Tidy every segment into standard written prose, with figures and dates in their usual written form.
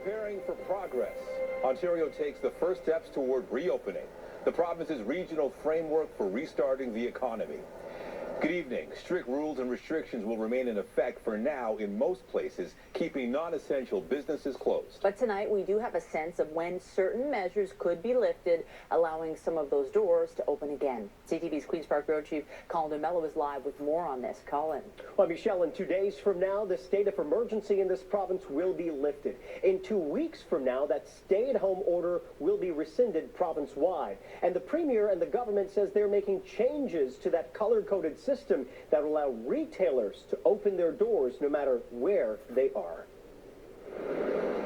Preparing for progress. Ontario takes the first steps toward reopening the province's regional framework for restarting the economy. Good evening. Strict rules and restrictions will remain in effect for now in most places, keeping non-essential businesses closed. But tonight we do have a sense of when certain measures could be lifted, allowing some of those doors to open again. CTV's Queen's Park Bureau Chief Colin DeMello is live with more on this. Colin. Well, Michelle, in 2 days from now, the state of emergency in this province will be lifted. In 2 weeks from now, that stay-at-home order will be rescinded province-wide. And the Premier and the government says they're making changes to that color-coded system that will allow retailers to open their doors no matter where they are.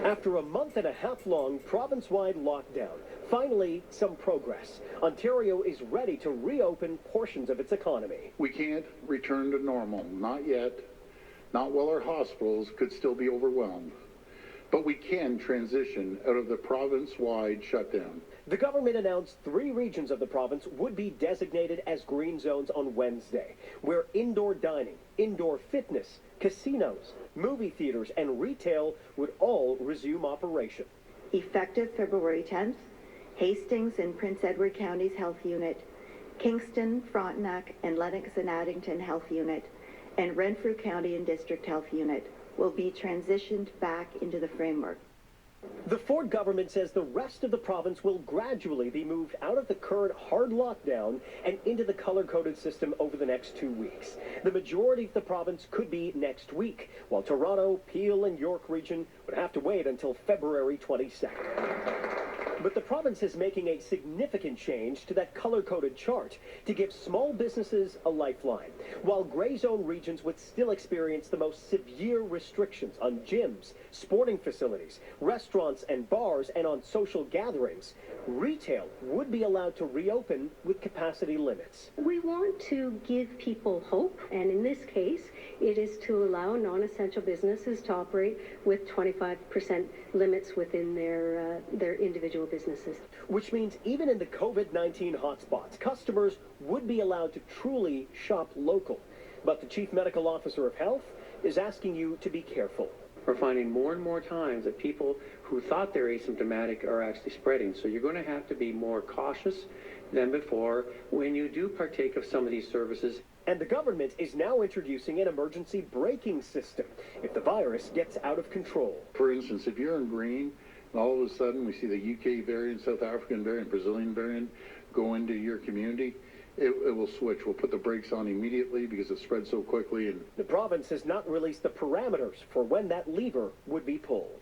After a month-and-a-half-long province-wide lockdown, finally some progress. Ontario is ready to reopen portions of its economy. We can't return to normal, not yet, not while our hospitals could still be overwhelmed. But we can transition out of the province-wide shutdown. The government announced 3 regions of the province would be designated as green zones on Wednesday, where indoor dining, indoor fitness, casinos, movie theaters, and retail would all resume operation. Effective February 10th, Hastings and Prince Edward Counties Health Unit, Kingston, Frontenac, and Lennox and Addington Health Unit, and Renfrew County and District Health Unit will be transitioned back into the framework. The Ford government says the rest of the province will gradually be moved out of the current hard lockdown and into the color-coded system over the next 2 weeks. The majority of the province could be next week, while Toronto, Peel, and York region would have to wait until February 22nd. But the province is making a significant change to that color-coded chart to give small businesses a lifeline, while gray zone regions would still experience the most severe restrictions on gyms, sporting facilities, restaurants and bars, and on social gatherings. Retail would be allowed to reopen with capacity limits. We want to give people hope, and in this case, it is to allow non-essential businesses to operate with 25% limits within their individual businesses. Which means even in the COVID-19 hotspots, customers would be allowed to truly shop local. But the Chief Medical Officer of Health is asking you to be careful. We're finding more and more times that people who thought they're asymptomatic are actually spreading. So you're going to have to be more cautious than before when you do partake of some of these services. And the government is now introducing an emergency braking system if the virus gets out of control. For instance, if you're in green, and all of a sudden we see the UK variant, South African variant, Brazilian variant go into your community, it will switch. We'll put the brakes on immediately because it spreads so quickly. And the province has not released the parameters for when that lever would be pulled.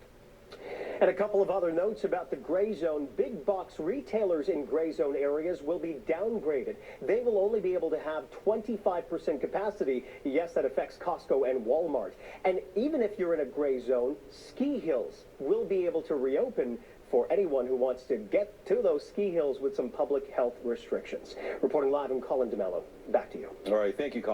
And a couple of other notes about the gray zone. Big box retailers in gray zone areas will be downgraded. They will only be able to have 25% capacity. Yes, that affects Costco and Walmart. And even if you're in a gray zone, ski hills will be able to reopen for anyone who wants to get to those ski hills with some public health restrictions. Reporting live, I'm Colin DeMello. Back to you. All right, thank you, Colin.